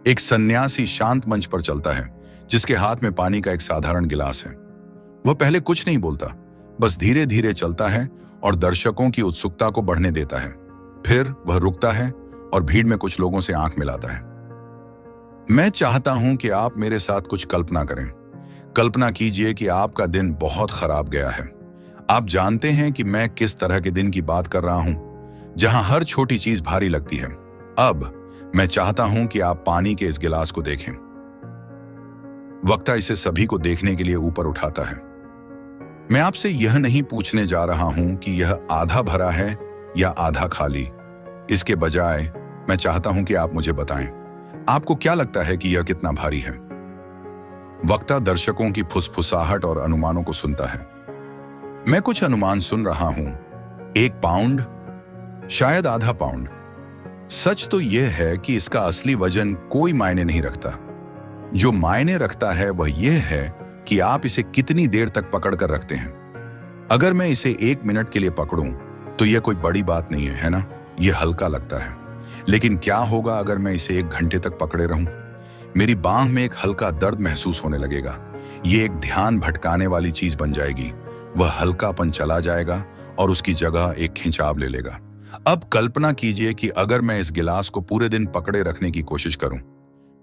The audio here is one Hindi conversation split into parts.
एक सन्यासी शांत मंच पर चलता है, जिसके हाथ में पानी का एक साधारण गिलास है। वह पहले कुछ नहीं बोलता, बस धीरे धीरे चलता है और दर्शकों की उत्सुकता को बढ़ने देता है। फिर वह रुकता है और भीड़ में कुछ लोगों से आंख मिलाता है। मैं चाहता हूं कि आप मेरे साथ कुछ कल्पना करें। कल्पना कीजिए कि आपका दिन बहुत खराब गया है। आप जानते हैं कि मैं किस तरह के दिन की बात कर रहा हूं, जहां हर छोटी चीज भारी लगती है। अब मैं चाहता हूं कि आप पानी के इस गिलास को देखें। वक्ता इसे सभी को देखने के लिए ऊपर उठाता है। मैं आपसे यह नहीं पूछने जा रहा हूं कि यह आधा भरा है या आधा खाली। इसके बजाय मैं चाहता हूं कि आप मुझे बताएं, आपको क्या लगता है कि यह कितना भारी है? वक्ता दर्शकों की फुसफुसाहट और अनुमानों को सुनता है। मैं कुछ अनुमान सुन रहा हूं। 1 पाउंड, शायद आधा पाउंड। सच तो यह है कि इसका असली वजन कोई मायने नहीं रखता। जो मायने रखता है वह यह है कि आप इसे कितनी देर तक पकड़ कर रखते हैं। अगर मैं इसे 1 मिनट के लिए पकड़ूं तो यह कोई बड़ी बात नहीं है ना? यह हल्का लगता है। लेकिन क्या होगा अगर मैं इसे 1 घंटे तक पकड़े रहूं? मेरी बांह में एक हल्का दर्द महसूस होने लगेगा। यह एक ध्यान भटकाने वाली चीज बन जाएगी। वह हल्कापन चला जाएगा और उसकी जगह एक खिंचाव ले लेगा। अब कल्पना कीजिए कि अगर मैं इस गिलास को पूरे दिन पकड़े रखने की कोशिश करूं,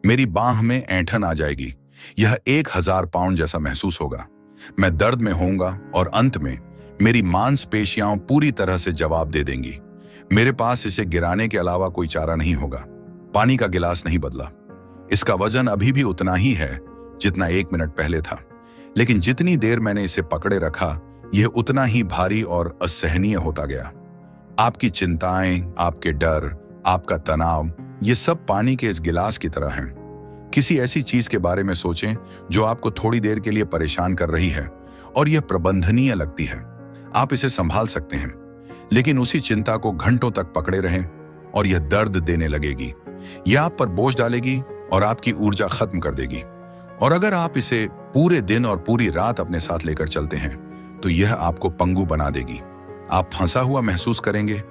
मेरी बांह में ऐंठन आ जाएगी। यह 1000 पाउंड जैसा महसूस होगा। मैं दर्द में होऊंगा और अंत में मेरी मांसपेशियां पूरी तरह से जवाब दे देंगी। मेरे पास इसे गिराने के अलावा कोई चारा नहीं होगा। पानी का गिलास नहीं बदला। इसका वजन अभी भी उतना ही है जितना 1 मिनट पहले था। लेकिन जितनी देर मैंने इसे पकड़े रखा, यह उतना ही भारी और असहनीय होता गया। आपकी चिंताएं, आपके डर, आपका तनाव, ये सब पानी के इस गिलास की तरह हैं। किसी ऐसी चीज के बारे में सोचें जो आपको थोड़ी देर के लिए परेशान कर रही है और यह प्रबंधनीय लगती है। आप इसे संभाल सकते हैं, लेकिन उसी चिंता को घंटों तक पकड़े रहें और यह दर्द देने लगेगी। यह आप पर बोझ डालेगी और आपकी ऊर्जा खत्म कर देगी। और अगर आप इसे पूरे दिन और पूरी रात अपने साथ लेकर चलते हैं तो यह आपको पंगु बना देगी। आप फंसा हुआ महसूस करेंगे,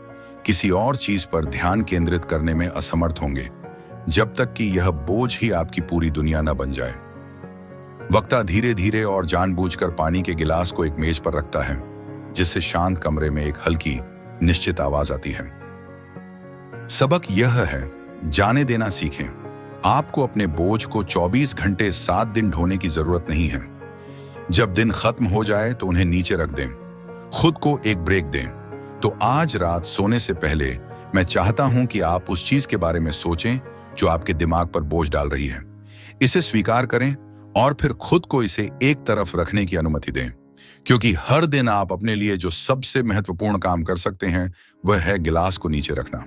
किसी और चीज पर ध्यान केंद्रित करने में असमर्थ होंगे, जब तक कि यह बोझ ही आपकी पूरी दुनिया न बन जाए। वक्ता धीरे धीरे और जानबूझकर पानी के गिलास को एक मेज पर रखता है, जिससे शांत कमरे में एक हल्की, निश्चित आवाज आती है। सबक यह है, जाने देना सीखें। आपको अपने बोझ को 24 घंटे 7 दिन ढोने की जरूरत नहीं है। जब दिन खत्म हो जाए तो उन्हें नीचे रख दें। खुद को एक ब्रेक दें। तो आज रात सोने से पहले मैं चाहता हूं कि आप उस चीज के बारे में सोचें जो आपके दिमाग पर बोझ डाल रही है। इसे स्वीकार करें और फिर खुद को इसे एक तरफ रखने की अनुमति दें, क्योंकि हर दिन आप अपने लिए जो सबसे महत्वपूर्ण काम कर सकते हैं वह है गिलास को नीचे रखना।